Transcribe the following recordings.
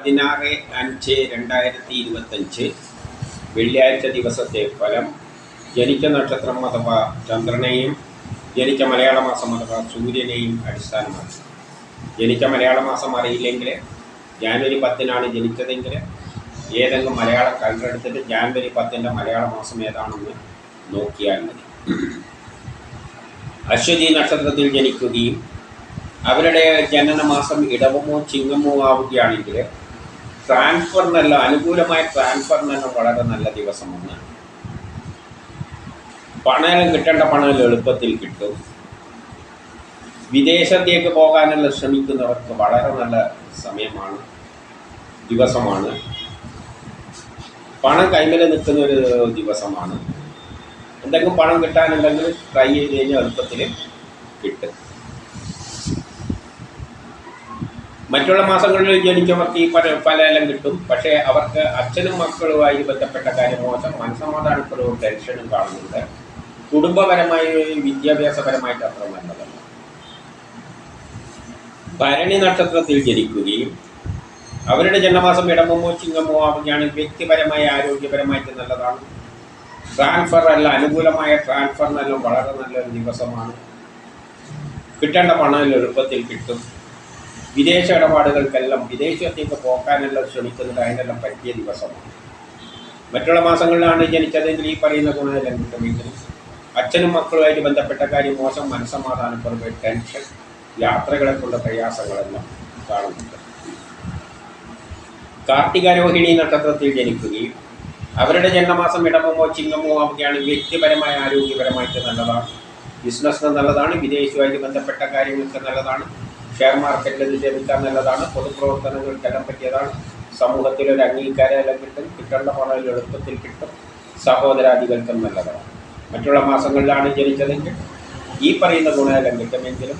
16/5/2025 വെള്ളിയാഴ്ച ദിവസത്തെ ഫലം. ജനിച്ച നക്ഷത്രം അഥവാ ചന്ദ്രനെയും ജനിച്ച മലയാള മാസം അഥവാ സൂര്യനെയും അടിസ്ഥാനമാക്കി. ജനിച്ച മലയാള മാസം അറിയില്ലെങ്കിൽ ജാനുവരി 10-നാണ് ജനിച്ചതെങ്കിൽ ഏതെങ്കിലും മലയാള കലണ്ടർ എടുത്തിട്ട് ജാനുവരി 10-ൻ്റെ മലയാള മാസം ഏതാണെന്ന് നോക്കിയാൽ മതി. അശ്വതി നക്ഷത്രത്തിൽ ജനിക്കുകയും അവരുടെ ജനനമാസം ഇടവമോ ചിങ്ങമോ ആവുകയാണെങ്കിൽ ട്രാൻസ്ഫറിനെല്ലാം അനുകൂലമായ ട്രാൻസ്ഫറിനെല്ലാം വളരെ നല്ല ദിവസമാണ്. പണമെല്ലാം കിട്ടേണ്ട പണമെല്ലാം എളുപ്പത്തിൽ കിട്ടും. വിദേശത്തേക്ക് പോകാനെല്ലാം ശ്രമിക്കുന്നവർക്ക് വളരെ നല്ല സമയമാണ്, ദിവസമാണ്. പണം കൈമേൽ നിൽക്കുന്ന ഒരു ദിവസമാണ്. എന്തെങ്കിലും പണം കിട്ടാനുണ്ടെങ്കിൽ ട്രൈ ചെയ്ത് കഴിഞ്ഞാൽ എളുപ്പത്തിൽ കിട്ടും. മറ്റുള്ള മാസങ്ങളിൽ ജനിച്ചവർക്ക് ഈ ഫലമെല്ലാം കിട്ടും. പക്ഷേ അവർക്ക് അച്ഛനും മക്കളുമായി ബന്ധപ്പെട്ട കാര്യം മോശം, മനസ്സമാധാനക്കുറവും ടെൻഷനും കാണുന്നുണ്ട്. കുടുംബപരമായി വിദ്യാഭ്യാസപരമായിട്ട് അത്ര നല്ലതല്ല. ഭരണി നക്ഷത്രത്തിൽ ജനിക്കുകയും അവരുടെ ജന്മമാസം ഇടമോ ചിങ്ങമോ ആവുകയാണെങ്കിൽ വ്യക്തിപരമായി ആരോഗ്യപരമായിട്ട് നല്ലതാണ്. ട്രാൻസ്ഫർ അല്ല, അനുകൂലമായ ട്രാൻസ്ഫറിനെല്ലാം വളരെ നല്ലൊരു ദിവസമാണ്. കിട്ടേണ്ട പണം എളുപ്പത്തിൽ കിട്ടും. വിദേശ ഇടപാടുകൾക്കെല്ലാം വിദേശത്തേക്ക് പോകാനെല്ലാം ശ്രമിക്കുന്നത് അതിനെല്ലാം പറ്റിയ ദിവസമാണ്. മറ്റുള്ള മാസങ്ങളിലാണ് ജനിച്ചതെങ്കിൽ ഈ പറയുന്ന ഗുണമെല്ലാം കിട്ടുമെങ്കിലും അച്ഛനും മക്കളുമായിട്ട് ബന്ധപ്പെട്ട കാര്യം മോശം, മനസ്സമാധാനക്കുറവ്, ടെൻഷൻ, യാത്രകളെ കൊണ്ട് പ്രയാസങ്ങളെല്ലാം കാണുന്നുണ്ട്. കാർത്തിക രോഹിണി നക്ഷത്രത്തിൽ ജനിക്കുകയും അവരുടെ ജന്മമാസം ഇടമോ ചിങ്ങമോ ആവുകയാണെങ്കിൽ വ്യക്തിപരമായ ആരോഗ്യപരമായിട്ട് നല്ലതാണ്. ബിസിനസ്സിന് നല്ലതാണ്. വിദേശവുമായിട്ട് ബന്ധപ്പെട്ട കാര്യങ്ങൾക്ക് നല്ലതാണ്. ഷെയർ മാർക്കറ്റിൽ നിക്ഷേപിക്കാൻ നല്ലതാണ്. പൊതുപ്രവർത്തനങ്ങൾക്കെല്ലാം പറ്റിയതാണ്. സമൂഹത്തിലൊരു അംഗീകാരമെല്ലാം കിട്ടും. കിട്ടേണ്ട പണം എളുപ്പത്തിൽ കിട്ടും. സഹോദരാദികൾക്കും നല്ലതാണ്. മറ്റുള്ള മാസങ്ങളിലാണ് ജനിച്ചതെങ്കിൽ ഈ പറയുന്ന ഗുണമെല്ലാം കിട്ടുമെങ്കിലും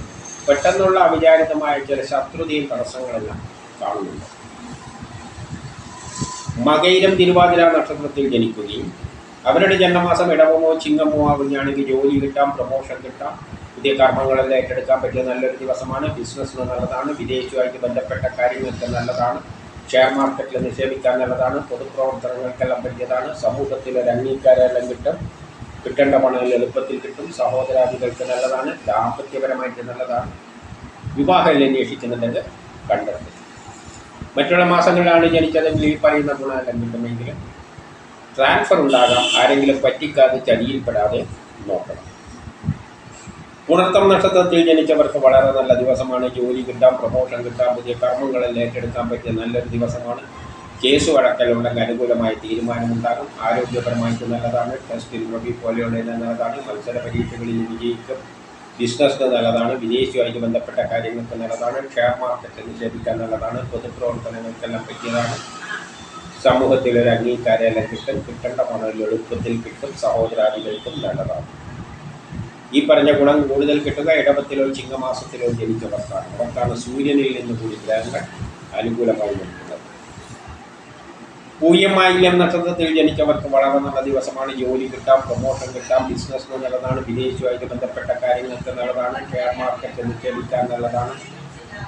പെട്ടെന്നുള്ള അവിചാരിതമായ ചില ശത്രുതയും തടസ്സങ്ങളെല്ലാം കാണുന്നുണ്ട്. മകയിരം തിരുവാതിര നക്ഷത്രത്തിൽ ജനിക്കുകയും അവരുടെ ജന്മമാസം ഇടവമോ ചിങ്ങമോ ആവുകയാണെങ്കിൽ ജോലി കിട്ടാം, പ്രമോഷൻ കിട്ടാം, പുതിയ കർമ്മങ്ങളെല്ലാം ഏറ്റെടുക്കാൻ പറ്റിയ നല്ലൊരു ദിവസമാണ്. ബിസിനസ്സിന് നല്ലതാണ്. വിദേശവുമായിട്ട് ബന്ധപ്പെട്ട കാര്യങ്ങൾക്ക് നല്ലതാണ്. ഷെയർ മാർക്കറ്റിൽ നിക്ഷേപിക്കാൻ നല്ലതാണ്. പൊതുപ്രവർത്തനങ്ങൾക്കെല്ലാം പറ്റിയതാണ്. സമൂഹത്തിലൊരു അംഗീകാരമെല്ലാം കിട്ടും. കിട്ടേണ്ട പണം എളുപ്പത്തിൽ കിട്ടും. സഹോദരാദികൾക്ക് നല്ലതാണ്. ദാമ്പത്യപരമായിട്ട് നല്ലതാണ്. വിവാഹം അന്വേഷിക്കുന്നുണ്ടെങ്കിൽ കണ്ടെത്തും. മറ്റുള്ള മാസങ്ങളിലാണ് ജനിച്ചതെങ്കിൽ ഈ പറയുന്ന ഗുണമെല്ലാം കിട്ടുമെങ്കിലും ട്രാൻസ്ഫർ ഉണ്ടാകാം. ആരെങ്കിലും പറ്റിക്കാതെ ചതിയിൽപ്പെടാതെ നോക്കണം. പുണർത്തം നക്ഷത്രത്തിൽ ജനിച്ചവർക്ക് വളരെ നല്ല ദിവസമാണ്. ജോലി കിട്ടാം, പ്രമോഷൻ കിട്ടാം, പുതിയ കർമ്മങ്ങളെല്ലാം ഏറ്റെടുക്കാൻ പറ്റിയ നല്ലൊരു ദിവസമാണ്. കേസ് വഴക്കലുണ്ടെങ്കിൽ അനുകൂലമായ തീരുമാനമുണ്ടാകും. ആരോഗ്യപരമായിട്ട് നല്ലതാണ്. ടെസ്റ്റ് ഇന്റർവ്യൂ പോലെയുള്ള നല്ലതാണ്. മത്സര പരീക്ഷകളിൽ വിജയിക്കും. ബിസിനസ്സിന് നല്ലതാണ്. വിദേശവുമായിട്ട് ബന്ധപ്പെട്ട കാര്യങ്ങൾക്ക് നല്ലതാണ്. ഷെയർ മാർക്കറ്റിൽ നിക്ഷേപിക്കാൻ നല്ലതാണ്. പൊതുപ്രവർത്തനങ്ങൾക്കെല്ലാം പറ്റിയതാണ്. സമൂഹത്തിലൊരു അംഗീകാരമെല്ലാം കിട്ടും. കിട്ടേണ്ട പണം എളുപ്പത്തിൽ കിട്ടും. സഹോദരാദികൾക്കും നല്ലതാണ്. ഈ പറഞ്ഞ ഗുണം കൂടുതൽ കിട്ടുക ഇടവത്തിലോ ചിങ്ങമാസത്തിലോ ജനിച്ചവർക്കാണ്. അവർക്കാണ് സൂര്യനിൽ നിന്ന് കൂടി ഗ്രഹങ്ങൾ അനുകൂലമായി നിൽക്കുന്നത്. പൂയമായില്യം നക്ഷത്രത്തിൽ ജനിച്ചവർക്ക് വളരെ നല്ല ദിവസമാണ്. ജോലി കിട്ടാം, പ്രമോഷൻ കിട്ടാം, ബിസിനസ്സിന് നല്ലതാണ്. വിദേശവുമായിട്ട് ബന്ധപ്പെട്ട കാര്യങ്ങൾക്ക് നല്ലതാണ്. ഷെയർ മാർക്കറ്റ് നിക്ഷേപിക്കാൻ നല്ലതാണ്.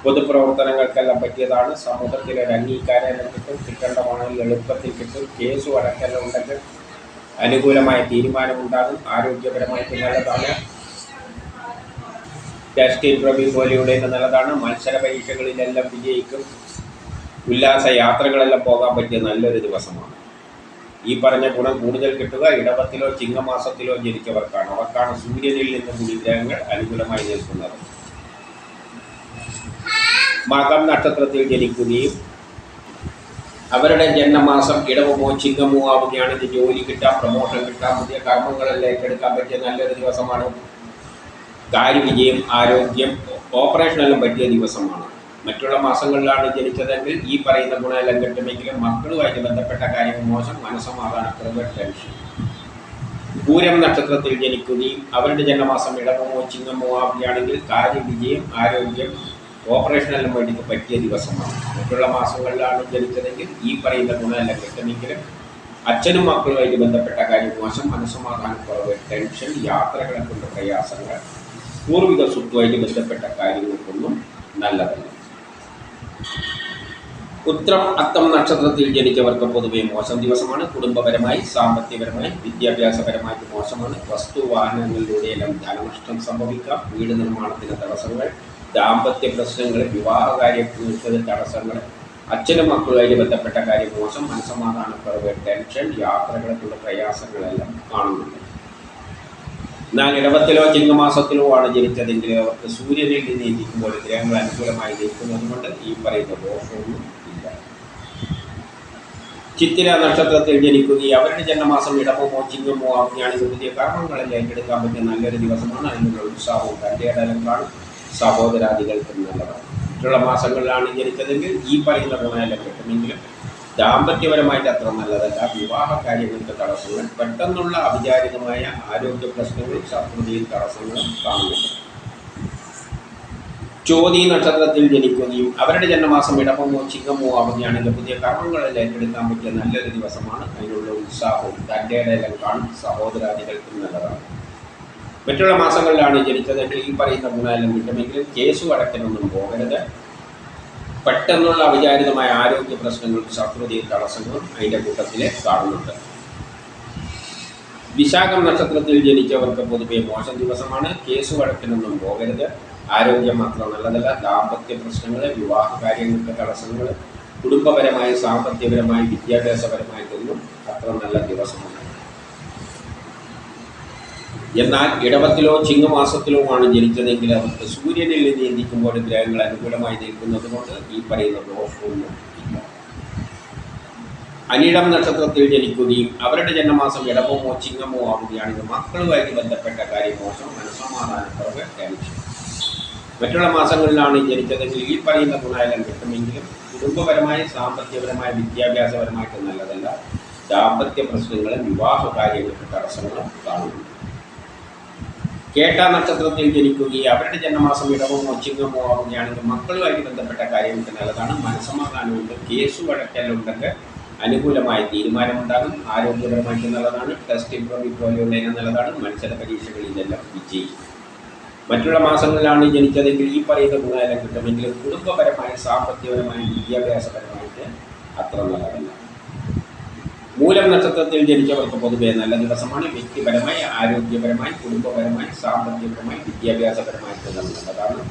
പൊതുപ്രവർത്തനങ്ങൾക്കെല്ലാം പറ്റിയതാണ്. സമൂഹത്തിലൊരു അംഗീകാരമെല്ലാം കിട്ടും. കിട്ടേണ്ട പണം എളുപ്പത്തിൽ കിട്ടും. കേസ് വഴക്കെല്ലാം ഉണ്ടെങ്കിൽ അനുകൂലമായ തീരുമാനമുണ്ടാകും. ആരോഗ്യപരമായിട്ട് നല്ലതാണ്. ടെസ്റ്റ് ഇന്റർവ്യൂ പോലെയുള്ള നല്ലതാണ്. മത്സര പരീക്ഷകളിലെല്ലാം വിജയിക്കും. ഉല്ലാസ യാത്രകളെല്ലാം പോകാൻ പറ്റിയ നല്ലൊരു ദിവസമാണ്. ഈ പറഞ്ഞ ഗുണം കൂടുതൽ കിട്ടുക ഇടവത്തിലോ ചിങ്ങമാസത്തിലോ ജനിച്ചവർക്കാണ്. അവർക്കാണ് സൂര്യനിൽ നിന്ന് കൂടി ഗ്രഹങ്ങൾ അനുകൂലമായി നിൽക്കുന്നത്. മകം നക്ഷത്രത്തിൽ ജനിക്കുകയും അവരുടെ ജന്മമാസം ഇടവമോ ചിങ്ങമോ ആവുകയാണെങ്കിൽ ജോലി കിട്ടാം, പ്രമോഷൻ കിട്ടാം, പുതിയ കർമ്മങ്ങളെല്ലാം ഏറ്റെടുക്കാൻ പറ്റിയ നല്ലൊരു ദിവസമാണ്. കാര്യവിജയം, ആരോഗ്യം, ഓപ്പറേഷനെല്ലാം പറ്റിയ ദിവസമാണ്. മറ്റുള്ള മാസങ്ങളിലാണ് ജനിച്ചതെങ്കിൽ ഈ പറയുന്ന ഗുണമെല്ലാം കിട്ടുമെങ്കിലും മക്കളുമായിട്ട് ബന്ധപ്പെട്ട കാര്യങ്ങൾ മോശം, മനസ്സമാധാനക്കുറവ്, ടെൻഷൻ. പൂരം നക്ഷത്രത്തിൽ ജനിക്കുകയും അവരുടെ ജന്മമാസം ഇടവമോ ചിങ്ങമോ ആവുകയാണെങ്കിൽ കാര്യവിജയം, ആരോഗ്യം, ഓപ്പറേഷനെല്ലാം വേണ്ടിയിട്ട് പറ്റിയ ദിവസമാണ്. മറ്റുള്ള മാസങ്ങളിലാണ് ജനിച്ചതെങ്കിൽ ഈ പറയുന്ന ഗുണമെല്ലാം കിട്ടുമെങ്കിലും അച്ഛനും മക്കളുമായിട്ട് ബന്ധപ്പെട്ട കാര്യം മോശം, മനസ്സമാധാനക്കുറവ്, ടെൻഷൻ, യാത്രകളെ കൊണ്ട് പ്രയാസങ്ങൾ, പൂർവിക സ്വത്തുമായിട്ട് ബന്ധപ്പെട്ട കാര്യങ്ങൾക്കൊന്നും നല്ലതല്ല. ഉത്രം അത്തം നക്ഷത്രത്തിൽ ജനിച്ചവർക്ക് പൊതുവെ മോശം ദിവസമാണ്. കുടുംബപരമായി സാമ്പത്തികപരമായി വിദ്യാഭ്യാസപരമായിട്ട് മോശമാണ്. വസ്തുവാഹനങ്ങളിലൂടെയെല്ലാം ധനനഷ്ടം സംഭവിക്കാം. വീട് നിർമ്മാണത്തിന് തടസ്സങ്ങൾ, ദാമ്പത്യ പ്രശ്നങ്ങൾ, വിവാഹകാര്യത്തിന് തടസ്സങ്ങൾ, അച്ഛനും മക്കളുമായി ബന്ധപ്പെട്ട കാര്യം മോശം, മനസ്സമാധാനക്കുറവ്, ടെൻഷൻ, യാത്രകൾക്കുള്ള പ്രയാസങ്ങളെല്ലാം കാണുന്നുണ്ട്. എന്നാൽ ഇടവത്തിലോ ചിങ്ങമാസത്തിലോ ആണ് ജനിച്ചതെങ്കിൽ അവർക്ക് സൂര്യനിൽ നിന്ന് ഇരിക്കുമ്പോൾ ഗ്രഹങ്ങൾ അനുകൂലമായി നിൽക്കുന്നതുകൊണ്ട് ഈ പറയുന്ന ദോഷമൊന്നും ഇല്ല. ചിത്തിര നക്ഷത്രത്തിൽ ജനിക്കുകയും അവരുടെ ജന്മമാസം ഇടവമോ ചിങ്ങമോ ആവുകയാണെങ്കിൽ പുതിയ കർമ്മങ്ങളിൽ ഏറ്റെടുക്കാൻ പറ്റിയ നല്ലൊരു ദിവസമാണ്. അതിനുള്ള ഉത്സാഹവും കണ്ടേടലും കാണും. സഹോദരാദികൾക്ക് നല്ലതാണ്. മറ്റുള്ള മാസങ്ങളിലാണ് ജനിച്ചതെങ്കിൽ ഈ പറയുന്ന ഗുണമെല്ലാം കിട്ടുമെങ്കിലും ദാമ്പത്യപരമായിട്ട് അത്ര നല്ലതല്ല. വിവാഹ കാര്യങ്ങൾക്ക് തടസ്സങ്ങൾ, പെട്ടെന്നുള്ള അവിചാരിതമായ ആരോഗ്യ പ്രശ്നങ്ങളും ശത്രുതയും തടസ്സങ്ങളും കാണുന്നുണ്ട്. ചോതി നക്ഷത്രത്തിൽ ജനിക്കുകയും അവരുടെ ജന്മമാസം ഇടവമോ ചിങ്ങമോ ആവുകയാണെങ്കിൽ പുതിയ കർമ്മങ്ങളിൽ ഏറ്റെടുക്കാൻ പറ്റിയ നല്ലൊരു ദിവസമാണ്. അതിനുള്ള ഉത്സാഹവും തൻ്റെതെല്ലാം കാണും. സഹോദരാദികൾക്കും നല്ലതാണ്. മറ്റുള്ള മാസങ്ങളിലാണ് ജനിച്ചതെങ്കിൽ ഈ പറയുന്ന ഗുണമെല്ലാം കിട്ടുമെങ്കിലും കേസു അടയ്ക്കാനൊന്നും പോകരുത്. പെട്ടെന്നുള്ള അവിചാരിതമായ ആരോഗ്യ പ്രശ്നങ്ങളും ശത്രുതയും തടസ്സങ്ങളും അതിൻ്റെ കൂട്ടത്തിൽ കാണുന്നുണ്ട്. വിശാഖം നക്ഷത്രത്തിൽ ജനിച്ചവർക്ക് പൊതുവെ മോശം ദിവസമാണ്. കേസ് വഴക്കിനൊന്നും പോകരുത്. ആരോഗ്യം മാത്രം നല്ലതല്ല. ദാമ്പത്യ പ്രശ്നങ്ങൾ, വിവാഹ കാര്യങ്ങൾക്ക് തടസ്സങ്ങൾ, കുടുംബപരമായി സാമ്പത്തികപരമായി വിദ്യാഭ്യാസപരമായിട്ടൊന്നും അത്ര നല്ല ദിവസമാണ്. എന്നാൽ ഇടവത്തിലോ ചിങ്ങമാസത്തിലോ ആണ് ജനിച്ചതെങ്കിൽ അവർക്ക് സൂര്യനിൽ നിന്ന് ചിന്തിക്കുമ്പോൾ ഗ്രഹങ്ങൾ അനുകൂലമായി നിൽക്കുന്നത് കൊണ്ട് ഈ പറയുന്ന ദോഷമൊന്നും ഇല്ല. അനിഴം നക്ഷത്രത്തിൽ ജനിക്കുകയും അവരുടെ ജന്മമാസം ഇടവമോ ചിങ്ങമോ ആവുകയാണെങ്കിൽ മക്കളുമായിട്ട് ബന്ധപ്പെട്ട കാര്യം മോശം, മനസ്സമാധാനക്കുറവ്, ടെൻഷൻ. മറ്റുള്ള മാസങ്ങളിലാണ് ജനിച്ചതെങ്കിൽ ഈ പറയുന്ന ഗുണമെല്ലാം കിട്ടുമെങ്കിലും കുടുംബപരമായി സാമ്പത്തികപരമായി വിദ്യാഭ്യാസപരമായിട്ട് നല്ലതല്ല. ദാമ്പത്യ പ്രശ്നങ്ങളും വിവാഹ കാര്യങ്ങൾക്ക് തടസ്സങ്ങളും കാണുന്നു. കേട്ട നക്ഷത്രത്തിൽ ജനിക്കുകയും അവരുടെ ജന്മമാസം ഇടവമോ ചിങ്ങമോ ആവുകയാണെങ്കിൽ മക്കളുമായിട്ട് ബന്ധപ്പെട്ട കാര്യങ്ങൾക്ക് നല്ലതാണ്. മനസ്സമാധാനമുണ്ട്. കേസ് വഴക്കലുണ്ടെങ്കിൽ അനുകൂലമായ തീരുമാനമുണ്ടാകും. ആരോഗ്യപരമായിട്ട് നല്ലതാണ്. ടെസ്റ്റ് ഇംപ്രൂവ് പോലെയുള്ള നല്ലതാണ്. മത്സര പരീക്ഷകളിലെല്ലാം വിജയിക്കും. മറ്റുള്ള മാസങ്ങളിലാണ് ജനിച്ചതെങ്കിൽ ഈ പറയുന്ന ഗുണമെല്ലാം കിട്ടുമെങ്കിലും കുടുംബപരമായി സാമ്പത്തികപരമായി വിദ്യാഭ്യാസപരമായിട്ട് അത്ര നല്ലതല്ല. മൂലം നക്ഷത്രത്തിൽ ജനിച്ചവർക്ക് പൊതുവെ നല്ല ദിവസമാണ്. വ്യക്തിപരമായി ആരോഗ്യപരമായി കുടുംബപരമായി സാമ്പത്തികപരമായി വിദ്യാഭ്യാസപരമായിട്ട് നല്ലതാണ്.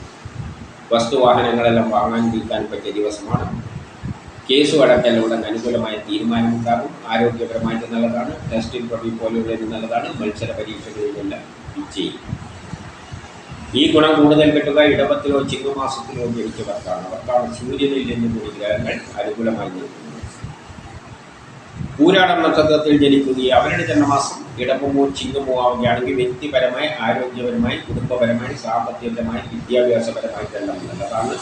വസ്തുവാഹനങ്ങളെല്ലാം വാങ്ങാൻ വിൽക്കാൻ പറ്റിയ ദിവസമാണ്. കേസ് അടക്കലുടൻ അനുകൂലമായ തീരുമാനമുണ്ടാകും. ആരോഗ്യപരമായിട്ട് നല്ലതാണ്. ടെസ്റ്റ് ഇംപ്രൂവ് പോലെയുള്ളത് നല്ലതാണ്. മത്സര പരീക്ഷകളിലെല്ലാം വിജയിക്കും. ഈ ഗുണം കൂടുതൽ കിട്ടുക ഇടവത്തിലോ ചിങ്ങമാസത്തിലോ ജനിച്ചവർക്കാണ്. അവർക്കാണ് സൂര്യനിൽ നിന്ന് കൂടി ഗ്രഹങ്ങൾ അനുകൂലമായി നിൽക്കുന്നത്. പൂരാടം നക്ഷത്രത്തിൽ ജനിക്കുകയും അവരുടെ ജന്മമാസം ഇടവമോ ചിങ്ങമോ ആവുകയാണെങ്കിൽ വ്യക്തിപരമായി ആരോഗ്യപരമായി കുടുംബപരമായി സാമ്പത്തികപരമായി വിദ്യാഭ്യാസപരമായിട്ടെല്ലാം നല്ലതാണ്.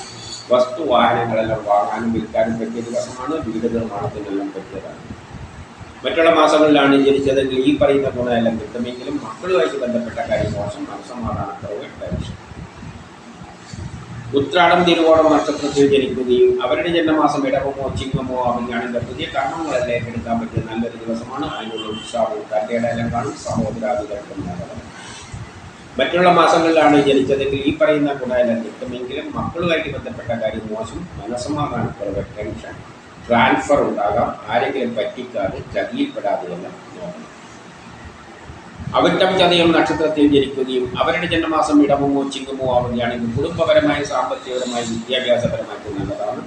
വസ്തുവാഹനങ്ങളെല്ലാം വാങ്ങാനും വിൽക്കാനും പറ്റിയ ദിവസമാണ്. വീട് നിർമ്മാണത്തിനെല്ലാം പറ്റിയതാണ്. മറ്റുള്ള മാസങ്ങളിലാണ് ജനിച്ചതെങ്കിൽ ഈ പറയുന്ന ഗുണമെല്ലാം കിട്ടുമെങ്കിലും മക്കളുമായിട്ട് ബന്ധപ്പെട്ട കാര്യം മോശം, മനസ്സമാധാനക്കുറവ്, ടെൻഷൻ. ഉത്രാടം തിരുവോണം നക്ഷത്രത്തിൽ ജനിക്കുകയും അവരുടെ ജന്മമാസം ഇടവമോ ചിങ്ങമോ ആവുകയാണെങ്കിൽ പുതിയ കർമ്മങ്ങളെല്ലാം ഏറ്റെടുക്കാൻ പറ്റിയ നല്ലൊരു ദിവസമാണ്. അതിനുള്ള ഉത്സാഹവും തൻ്റെതെല്ലാം കാണും. സഹോദരാദികൾക്കും നല്ലതാണ്. മറ്റുള്ള മാസങ്ങളിലാണ് ജനിച്ചതെങ്കിൽ ഈ പറയുന്ന ഗുണമെല്ലാം കിട്ടുമെങ്കിലും മക്കളുമായിട്ട് ബന്ധപ്പെട്ട കാര്യം മോശം, മനസ്സമാധാനക്കുറവ്, ടെൻഷൻ, ട്രാൻസ്ഫർ ഉണ്ടാകാം. ആരെങ്കിലും പറ്റിക്കാതെ ചതിയിൽപ്പെടാതെയെല്ലാം നോക്കണം. അവിട്ടം ചതയം നക്ഷത്രത്തിൽ ജനിക്കുകയും അവരുടെ ജന്മമാസം ഇടവമോ ചിങ്ങമോ ആവുകയാണെങ്കിൽ കുടുംബപരമായി സാമ്പത്തികപരമായി വിദ്യാഭ്യാസപരമായിട്ട് നല്ലതാണ്.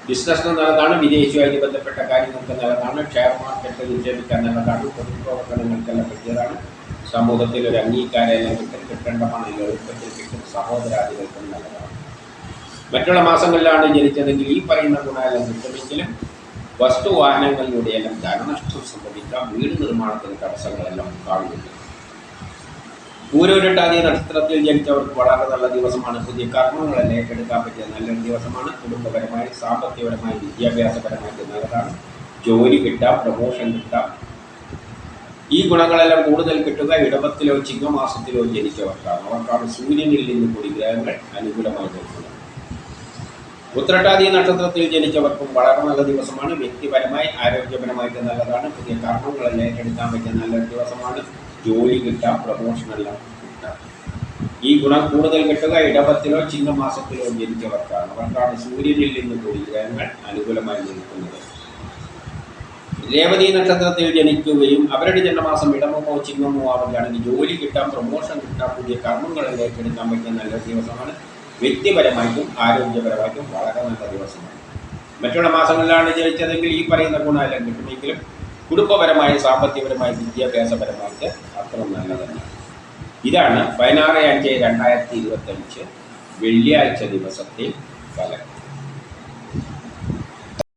ബിസിനസ്സിന് നല്ലതാണ്. വിദേശവുമായിട്ട് ബന്ധപ്പെട്ട കാര്യങ്ങൾക്ക് നല്ലതാണ്. ഷെയർ മാർക്കറ്റ് നിക്ഷേപിക്കാൻ നല്ലതാണ്. പൊതുപ്രവർത്തനങ്ങൾക്കെല്ലാം പറ്റിയതാണ്. സമൂഹത്തിൽ ഒരു അംഗീകാരമെല്ലാം കിട്ടേണ്ട പണം എളുപ്പത്തിൽ കിട്ടും. സഹോദരാദികൾക്കും നല്ലതാണ്. മറ്റുള്ള മാസങ്ങളിലാണ് ജനിച്ചതെങ്കിൽ ഈ പറയുന്ന ഗുണമെല്ലാം കിട്ടുമെങ്കിലും വസ്തുവാഹനങ്ങളിലൂടെയെല്ലാം ധനനഷ്ടം സംഭവിക്കാം. വീട് നിർമ്മാണത്തിന് തടസ്സങ്ങളെല്ലാം കാണുന്നുണ്ട്. പൂരോരുട്ടാതി നക്ഷത്രത്തിൽ ജനിച്ചവർക്ക് വളരെ നല്ല ദിവസമാണ്. പുതിയ കർമ്മങ്ങളെല്ലാം ഏറ്റെടുക്കാൻ പറ്റിയ നല്ലൊരു ദിവസമാണ്. കുടുംബപരമായി സാമ്പത്തികപരമായി വിദ്യാഭ്യാസപരമായിട്ട് നല്ലതാണ്. ജോലി കിട്ടാം, പ്രമോഷൻ കിട്ടാം. ഈ ഗുണങ്ങളെല്ലാം കൂടുതൽ കിട്ടുക ഇടവത്തിലോ ചിങ്ങമാസത്തിലോ ജനിച്ചവർക്കാണ്. അവർക്കാണ് സൂര്യനിൽ നിന്ന് കൂടി ഗ്രഹങ്ങൾ അനുകൂലമായി നിൽക്കുന്നത്. ഉത്രട്ടാതി നക്ഷത്രത്തിൽ ജനിച്ചവർക്കും വളരെ നല്ല ദിവസമാണ്. വ്യക്തിപരമായി ആരോഗ്യപരമായിട്ട് നല്ലതാണ്. പുതിയ കർമ്മങ്ങളെല്ലാം ഏറ്റെടുക്കാൻ പറ്റിയ നല്ലൊരു ദിവസമാണ്. ജോലി കിട്ടാം, പ്രമോഷനെല്ലാം കിട്ടാം. ഈ ഗുണം കൂടുതൽ കിട്ടുക ഇടവത്തിലോ ചിങ്ങമാസത്തിലോ ജനിച്ചവർക്കാണ്. അവർക്കാണ് സൂര്യനിൽ നിന്ന് കൂടി ഗ്രഹങ്ങൾ അനുകൂലമായി നിൽക്കുന്നത്. രേവതി നക്ഷത്രത്തിൽ ജനിക്കുകയും അവരുടെ ജന്മമാസം ഇടവമോ ചിങ്ങമോ ആവുകയാണെങ്കിൽ ജോലി കിട്ടാൻ, പ്രൊമോഷൻ കിട്ടാൻ, പുതിയ കർമ്മങ്ങളിൽ ഏറ്റെടുക്കാൻ പറ്റുന്ന നല്ലൊരു ദിവസമാണ്. വ്യക്തിപരമായിട്ടും ആരോഗ്യപരമായിട്ടും വളരെ നല്ല ദിവസമാണ്. മറ്റുള്ള മാസങ്ങളിലാണ് ജനിച്ചതെങ്കിൽ ഈ പറയുന്ന ഗുണമെല്ലാം കിട്ടുമെങ്കിലും കുടുംബപരമായി, സാമ്പത്തികപരമായി, വിദ്യാഭ്യാസപരമായിട്ട് അത്ര നല്ലതല്ല. ഇതാണ് 16/5/2025 വെള്ളിയാഴ്ച ദിവസത്തെ ഫലം.